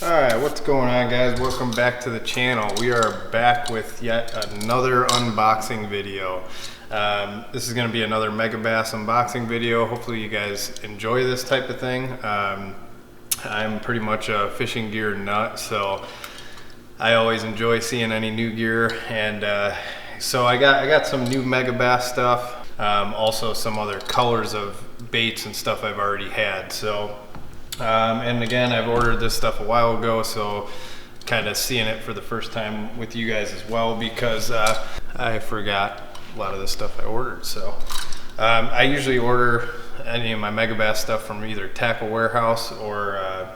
Alright, what's going on, guys? Welcome back to the channel. We are back with yet another unboxing video. This is going to be another Megabass unboxing video. Hopefully you guys enjoy this type of thing. I'm pretty much a fishing gear nut, so I always enjoy seeing any new gear. And so I got some new Megabass stuff, also some other colors of baits and stuff I've already had. So and again, I've ordered this stuff a while ago, so kind of seeing it for the first time with you guys as well, because I forgot a lot of the stuff I ordered. So I usually order any of my Megabass stuff from either Tackle Warehouse or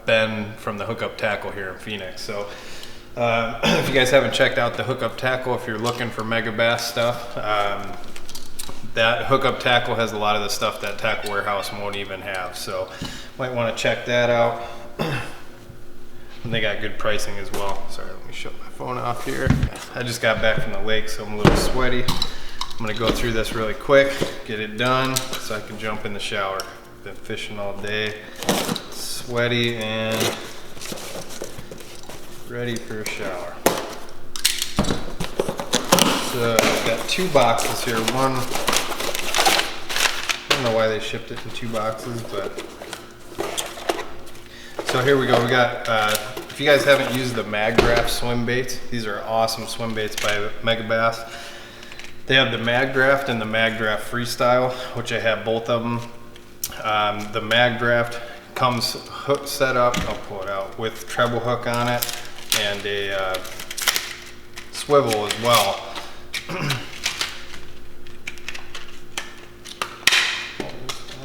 Ben from the Hookup Tackle here in Phoenix. So if you guys haven't checked out the Hookup Tackle, if you're looking for Megabass stuff, that Hookup Tackle has a lot of the stuff that Tackle Warehouse won't even have, so might want to check that out. And they got good pricing as well. Sorry, let me shut my phone off here. I just got back from the lake, so I'm a little sweaty. I'm gonna go through this really quick, get it done, so I can jump in the shower. Been fishing all day, sweaty and ready for a shower. So I've got two boxes here. One, I don't know why they shipped it in two boxes, but so here we go. We got, if you guys haven't used the Magdrafts Swimbaits, these are awesome swim baits by Megabass. They have the Magdraft and the Magdraft Freestyle, which I have both of them. The Magdraft comes hook set up, I'll pull it out, with treble hook on it and a swivel as well.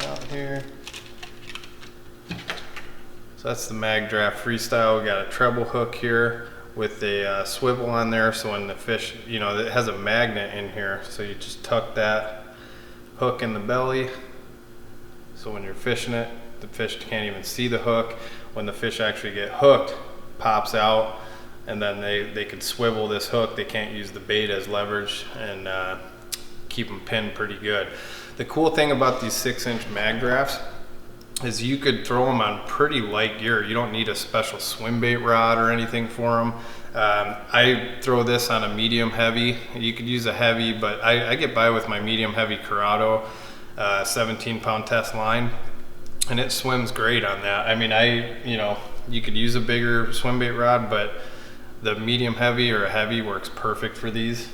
Out here. So that's the Magdraft Freestyle. We got a treble hook here with a swivel on there, so when the fish, you know, it has a magnet in here, so you just tuck that hook in the belly, so when you're fishing it, the fish can't even see the hook. When the fish actually get hooked, pops out, and then they can swivel this hook. They can't use the bait as leverage and keep them pinned pretty good. The cool thing about these 6-inch Magdrafts is you could throw them on pretty light gear. You don't need a special swim bait rod or anything for them. I throw this on a medium heavy. You could use a heavy, but I get by with my medium heavy Corrado 17-pound test line, and it swims great on that. I mean, you know, you could use a bigger swim bait rod, but the medium heavy or a heavy works perfect for these.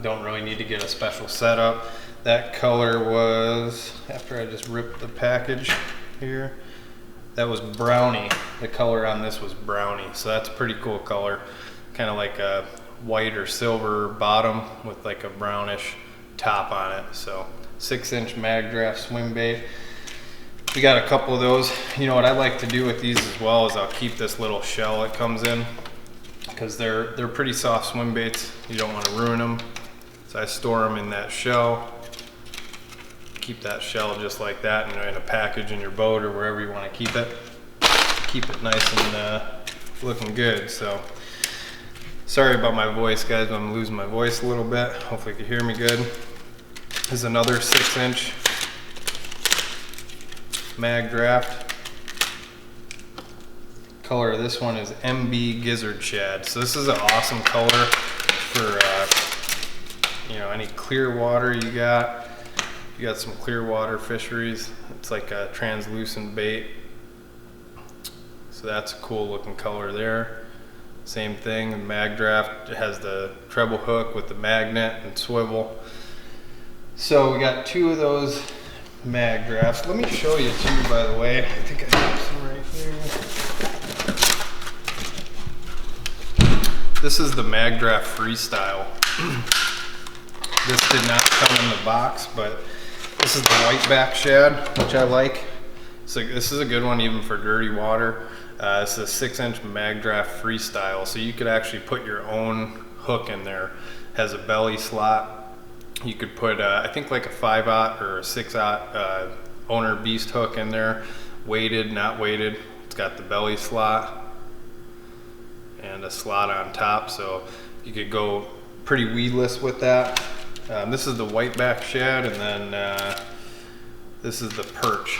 Don't really need to get a special setup. That color was, after I just ripped the package here, that was brownie. The color on this was brownie, so that's a pretty cool color. Kind of like a white or silver bottom with like a brownish top on it. So 6-inch Magdraft swim bait. We got a couple of those. You know what I like to do with these as well is I'll keep this little shell it comes in, because they're pretty soft swim baits. You don't want to ruin them, so I store them in that shell. Keep that shell just like that in a package in your boat or wherever you want to keep it. Keep it nice and looking good. So sorry about my voice, guys. I'm losing my voice a little bit. Hopefully you can hear me good. This is another 6-inch Magdraft. Color of this one is MB Gizzard Shad. So this is an awesome color for you know, any clear water you got. You got some clear water fisheries. It's like a translucent bait. So that's a cool looking color there. Same thing, the Magdraft, it has the treble hook with the magnet and swivel. So we got two of those Magdrafts. Let me show you two, by the way. I think I have some right here. This is the Magdraft Freestyle. This did not come in the box, but this is the whiteback shad, which I like. So this is a good one even for dirty water. It's a 6-inch Magdraft Freestyle, so you could actually put your own hook in there. It has a belly slot. You could put, I think, like a 5/0 or a 6/0 owner beast hook in there, weighted, not weighted. It's got the belly slot and a slot on top, so you could go pretty weedless with that. This is the whiteback shad, and then this is the perch.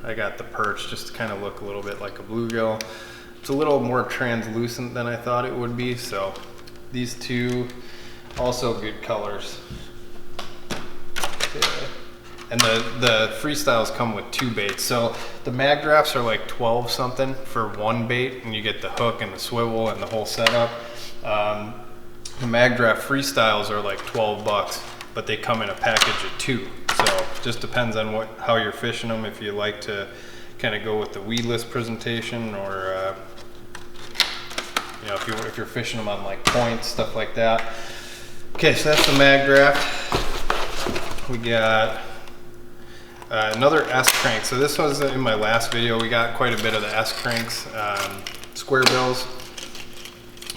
I got the perch just to kind of look a little bit like a bluegill. It's a little more translucent than I thought it would be, so these two, also good colors. Okay. And the freestyles come with 2 baits. So the Magdrafts are like 12 something for 1 bait, and you get the hook and the swivel and the whole setup. The Magdraft freestyles are like 12 bucks, but they come in a package of 2. So just depends on how you're fishing them. If you like to kind of go with the weedless presentation, or you know, if you're fishing them on like points, stuff like that. Okay, so that's the Magdraft. We got another S crank. So this was in my last video. We got quite a bit of the S cranks, square bills.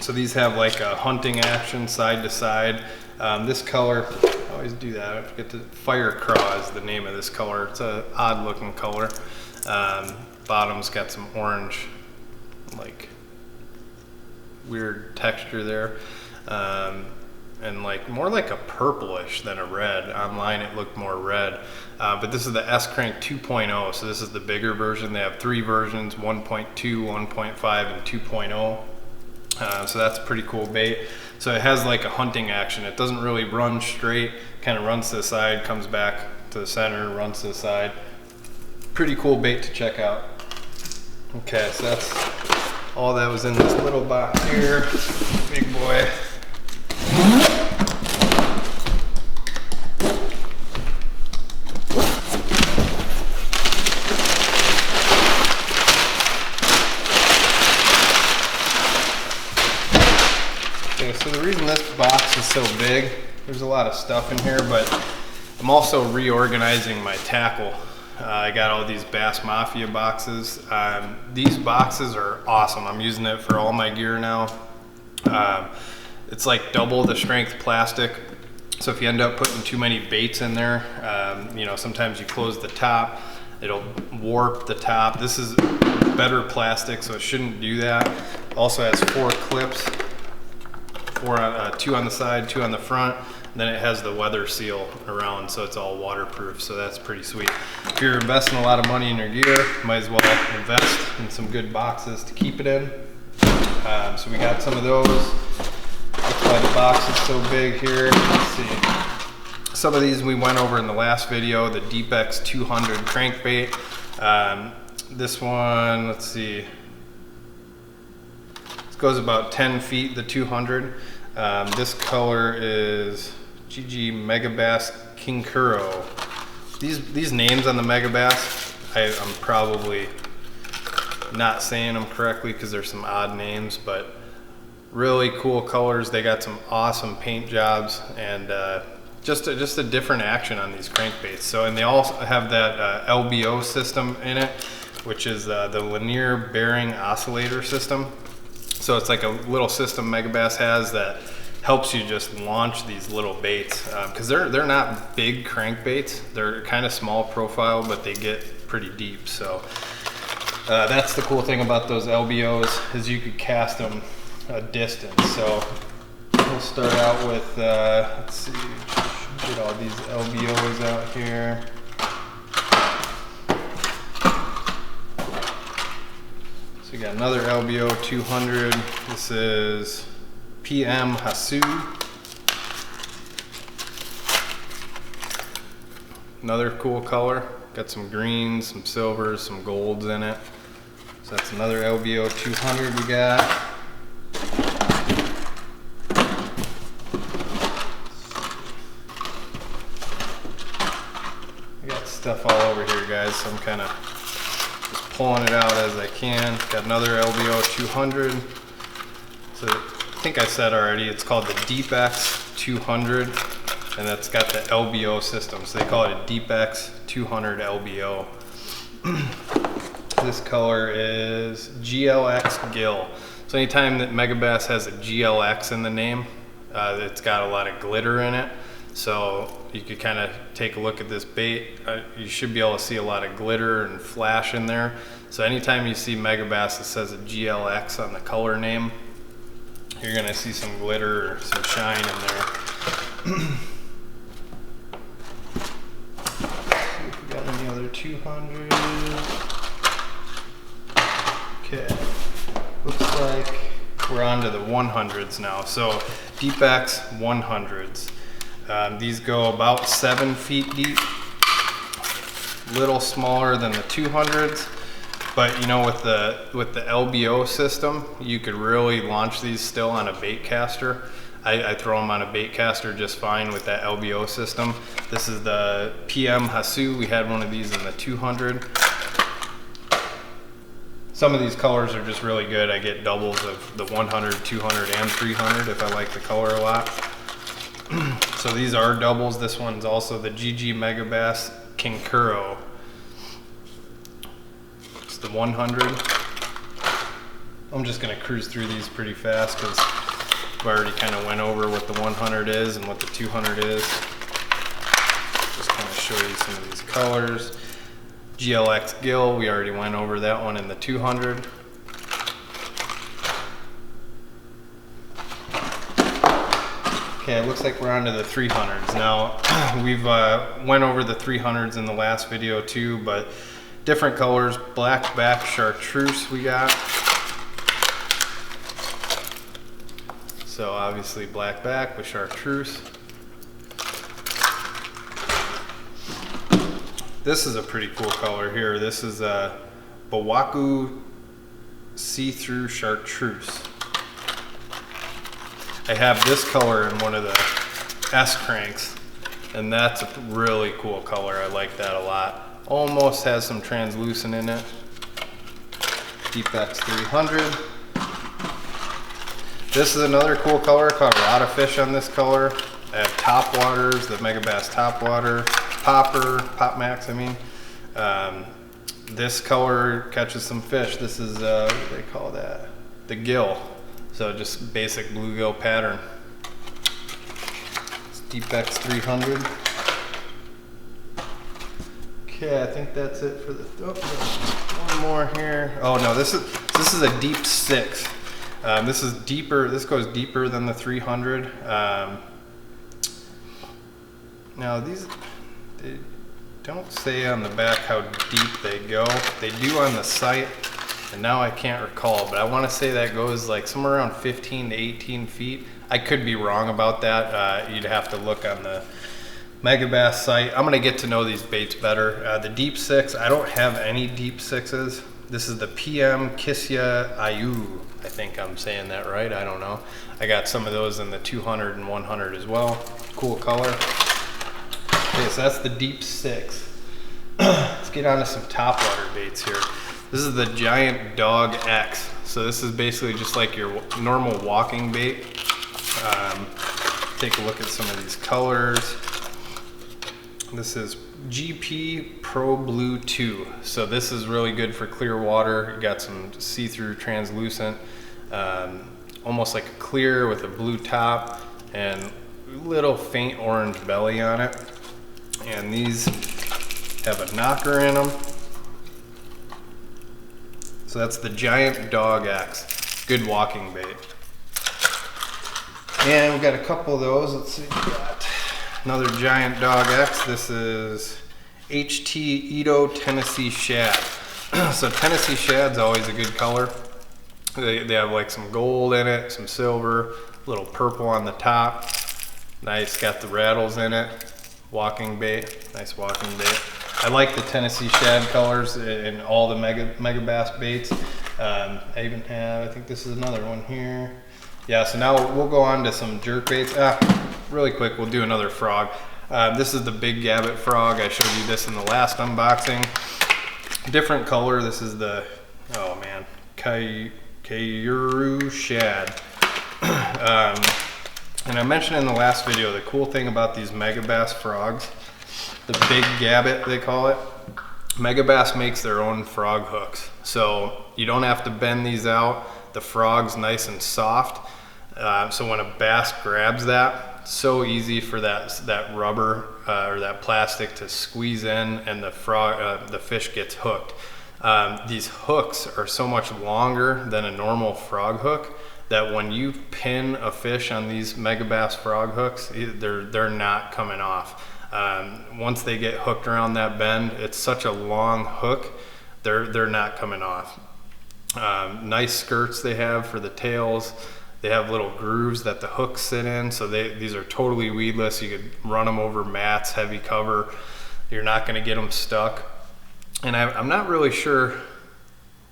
So these have like a hunting action side to side. This color, I always do that. I forget to, Fire Craw is the name of this color. It's an odd looking color. Bottom's got some orange, like weird texture there. And like more like a purplish than a red. Online it looked more red. But this is the S Crank 2.0, so this is the bigger version. They have 3 versions, 1.2, 1.5, and 2.0. So that's a pretty cool bait. So it has like a hunting action. It doesn't really run straight, kind of runs to the side, comes back to the center, runs to the side. Pretty cool bait to check out. Okay, so that's all that was in this little box here. Big boy. Okay, so the reason this box is so big, there's a lot of stuff in here, but I'm also reorganizing my tackle. I got all these Bass Mafia boxes. These boxes are awesome. I'm using it for all my gear now. It's like double the strength plastic. So if you end up putting too many baits in there, you know, sometimes you close the top, it'll warp the top. This is better plastic, so it shouldn't do that. Also has 4 clips, 2 on the side, 2 on the front. And then it has the weather seal around, so it's all waterproof, so that's pretty sweet. If you're investing a lot of money in your gear, might as well invest in some good boxes to keep it in. So we got some of those. That's why the box is so big here. Let's see. Some of these we went over in the last video, the Deepak 200 crankbait. This one, let's see. This goes about 10 feet, the 200. This color is GG Megabass King Kuro. These names on the Megabass, I'm probably not saying them correctly because there's some odd names, but really cool colors. They got some awesome paint jobs, and just a different action on these crankbaits. So, and they also have that LBO system in it, which is the linear bearing oscillator system. So it's like a little system Megabass has that helps you just launch these little baits, because they're not big crankbaits. They're kind of small profile, but they get pretty deep. So that's the cool thing about those LBOs, is you could cast them a distance. So we'll start out with, let's see, get all these LBOs out here. So we got another LBO 200. This is PM Hasu. Another cool color. Got some greens, some silvers, some golds in it. So that's another LBO 200 we got. I got stuff all over here, guys, so I'm kind of just pulling it out as I can. Got another LBO 200. So I think I said already, it's called the Deepak 200, and that's got the LBO system. So they call it a Deepak 200 LBO. This color is GLX Gill. So anytime that Megabass has a GLX in the name, it's got a lot of glitter in it. So you could kind of take a look at this bait. You should be able to see a lot of glitter and flash in there. So anytime you see Megabass that says a GLX on the color name, you're gonna see some glitter or some shine in there. See if we got any other 200. Okay, looks like we're on to the 100s now. So Deepak's 100s. These go about 7 feet deep, little smaller than the 200s. But you know, with the LBO system, you could really launch these still on a bait caster. I throw them on a bait caster just fine with that LBO system. This is the PM Hasu. We had one of these in the 200. Some of these colors are just really good. I get doubles of the 100, 200, and 300 if I like the color a lot. So these are doubles. This one's also the GG Megabass Kinkuro. It's the 100. I'm just gonna cruise through these pretty fast because I already kind of went over what the 100 is and what the 200 is. Just kind of show you some of these colors. GLX Gill, we already went over that one in the 200. Okay, it looks like we're on to the 300s. Now, we've went over the 300s in the last video too, but different colors. Black back chartreuse we got. So obviously black back with chartreuse. This is a pretty cool color here. This is a Bawaku see-through chartreuse. I have this color in one of the S cranks, and that's a really cool color. I like that a lot. Almost has some translucent in it. Deepak's 300. This is another cool color. Caught a lot of fish on this color. I have top waters, the Megabass top water, Pop Max, I mean. This color catches some fish. This is, what do they call that? The gill. So just basic bluegill pattern. It's Deepak's 300. Okay, I think that's it for the, oh, one more here. Oh no, this is a deep 6. This is deeper, this goes deeper than the 300. Now these, they don't say on the back how deep they go. They do on the site, and now I can't recall, but I want to say that goes like somewhere around 15 to 18 feet. I could be wrong about that. You'd have to look on the Megabass site. I'm gonna get to know these baits better. The deep 6, I don't have any deep 6s. This is the PM Kisya Ayu. I think I'm saying that right, I don't know. I got some of those in the 200 and 100 as well. Cool color. Okay, so that's the deep 6. Let's get on to some topwater baits here. This is the Giant Dog X. So this is basically just like your normal walking bait. Take a look at some of these colors. This is GP Pro Blue 2. So this is really good for clear water. You got some see-through translucent, almost like a clear with a blue top and little faint orange belly on it. And these have a knocker in them. So that's the Giant Dog X. Good walking bait. And we've got a couple of those. Let's see, we got another Giant Dog X. This is HT Edo Tennessee Shad. So Tennessee Shad's always a good color. They have like some gold in it, some silver, a little purple on the top. Nice, got the rattles in it. Walking bait, nice walking bait. I like the Tennessee Shad colors in all the Megabass baits. I even have, I think this is another one here. Yeah, so now we'll go on to some jerk baits. Really quick, we'll do another frog. This is the big Gabit Frog. I showed you this in the last unboxing. Different color. This is the, oh man, Kauru Shad. And I mentioned in the last video, the cool thing about these Megabass frogs, the big Gabit they call it, Megabass makes their own frog hooks. So you don't have to bend these out. The frog's nice and soft. So when a bass grabs that, so easy for that rubber or that plastic to squeeze in, and the frog, the fish gets hooked. These hooks are so much longer than a normal frog hook that when you pin a fish on these Megabass frog hooks, they're not coming off. Once they get hooked around that bend, it's such a long hook, they're not coming off. Nice skirts they have for the tails. They have little grooves that the hooks sit in, so these are totally weedless. You could run them over mats, heavy cover. You're not going to get them stuck. And I'm not really sure,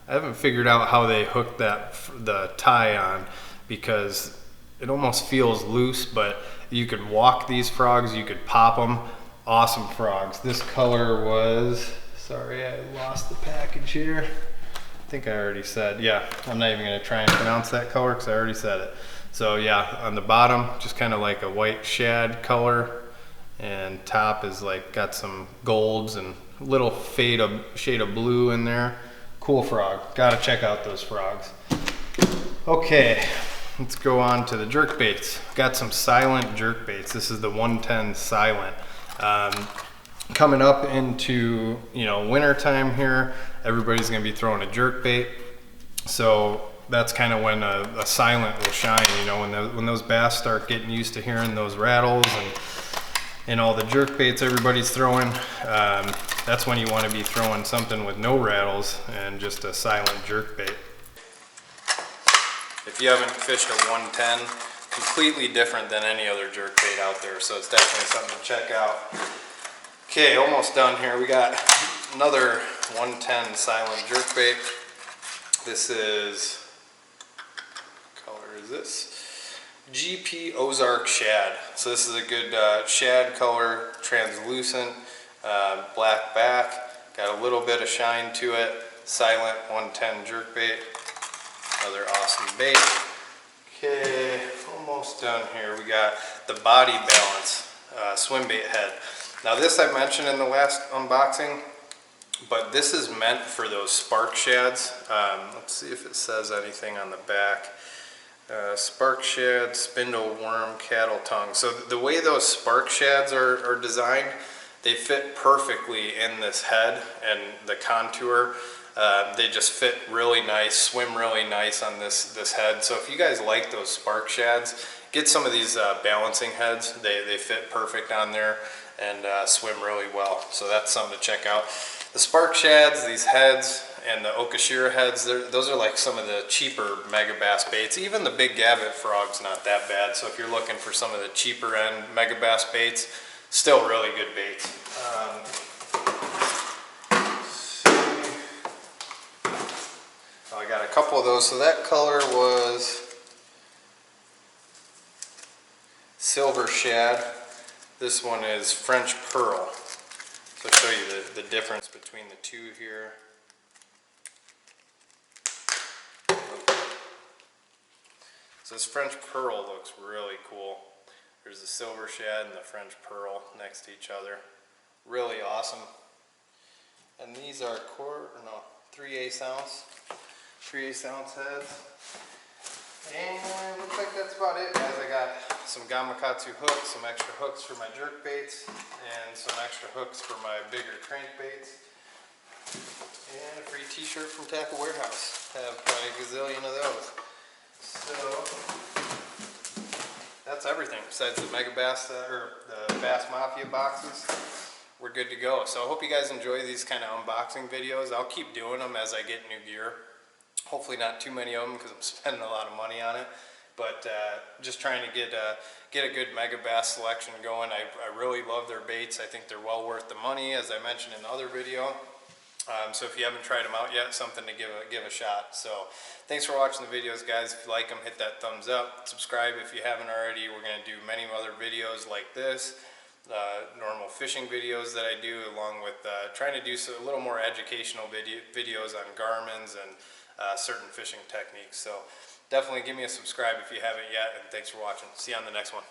I haven't figured out how they hook the tie on, because it almost feels loose, but you could walk these frogs, you could pop them. Awesome frogs. This color was, sorry, I lost the package here. I think I already said, yeah, I'm not even going to try and pronounce that color because I already said it. So yeah, on the bottom, just kind of like a white shad color, and top is like got some golds and a little shade of blue in there. Cool frog. Gotta check out those frogs. Okay, let's go on to the jerkbaits. Got some silent jerkbaits. This is the 110 silent. Coming up into, you know, winter time here, everybody's gonna be throwing a jerkbait. So that's kind of when a silent will shine, you know, when those bass start getting used to hearing those rattles and all the jerkbaits everybody's throwing. That's when you want to be throwing something with no rattles and just a silent jerkbait. If you haven't fished a 110, completely different than any other jerkbait out there, so it's definitely something to check out. Okay, almost done here. We got another 110 silent jerkbait. This is, what color is this? GP Ozark Shad. So this is a good shad color, translucent, black back, got a little bit of shine to it. Silent 110 jerkbait. Another awesome bait. Okay, almost done here. We got the Body Balance swim bait head. Now this I mentioned in the last unboxing, but this is meant for those spark shads. Let's see if it says anything on the back. Spark shad, spindle worm, cattle tongue. So the way those spark shads are designed, they fit perfectly in this head and the contour. They just fit really nice, swim really nice on this head. So if you guys like those spark shads, get some of these balancing heads. They fit perfect on there and swim really well. So that's something to check out. The spark shads, these heads, and the Okashira heads, those are like some of the cheaper Megabass baits. Even the big Gabit Frog's not that bad. So if you're looking for some of the cheaper end Megabass baits, still really good baits. I got a couple of those. So that color was Silver Shad. This one is French Pearl. So I'll show you the difference between the two here. So this French Pearl looks really cool. There's the Silver Shad and the French Pearl next to each other. Really awesome. And these are 3/8 ounce. 3/8 ounce heads. And looks like that's about it, guys. I got some Gamakatsu hooks, some extra hooks for my jerk baits, and some extra hooks for my bigger crankbaits. And a free t-shirt from Tackle Warehouse. Have probably a gazillion of those. So that's everything besides the Megabass or the Bass Mafia boxes. We're good to go. So I hope you guys enjoy these kind of unboxing videos. I'll keep doing them as I get new gear. Hopefully not too many of them because I'm spending a lot of money on it. But just trying to get a good Megabass selection going. I really love their baits. I think they're well worth the money, as I mentioned in the other video. So if you haven't tried them out yet, something to give a shot. So thanks for watching the videos, guys. If you like them, hit that thumbs up. Subscribe if you haven't already. We're going to do many other videos like this. Normal fishing videos that I do, along with trying to do a little more educational videos on Garmin's and certain fishing techniques. So definitely give me a subscribe if you haven't yet, and thanks for watching. See you on the next one.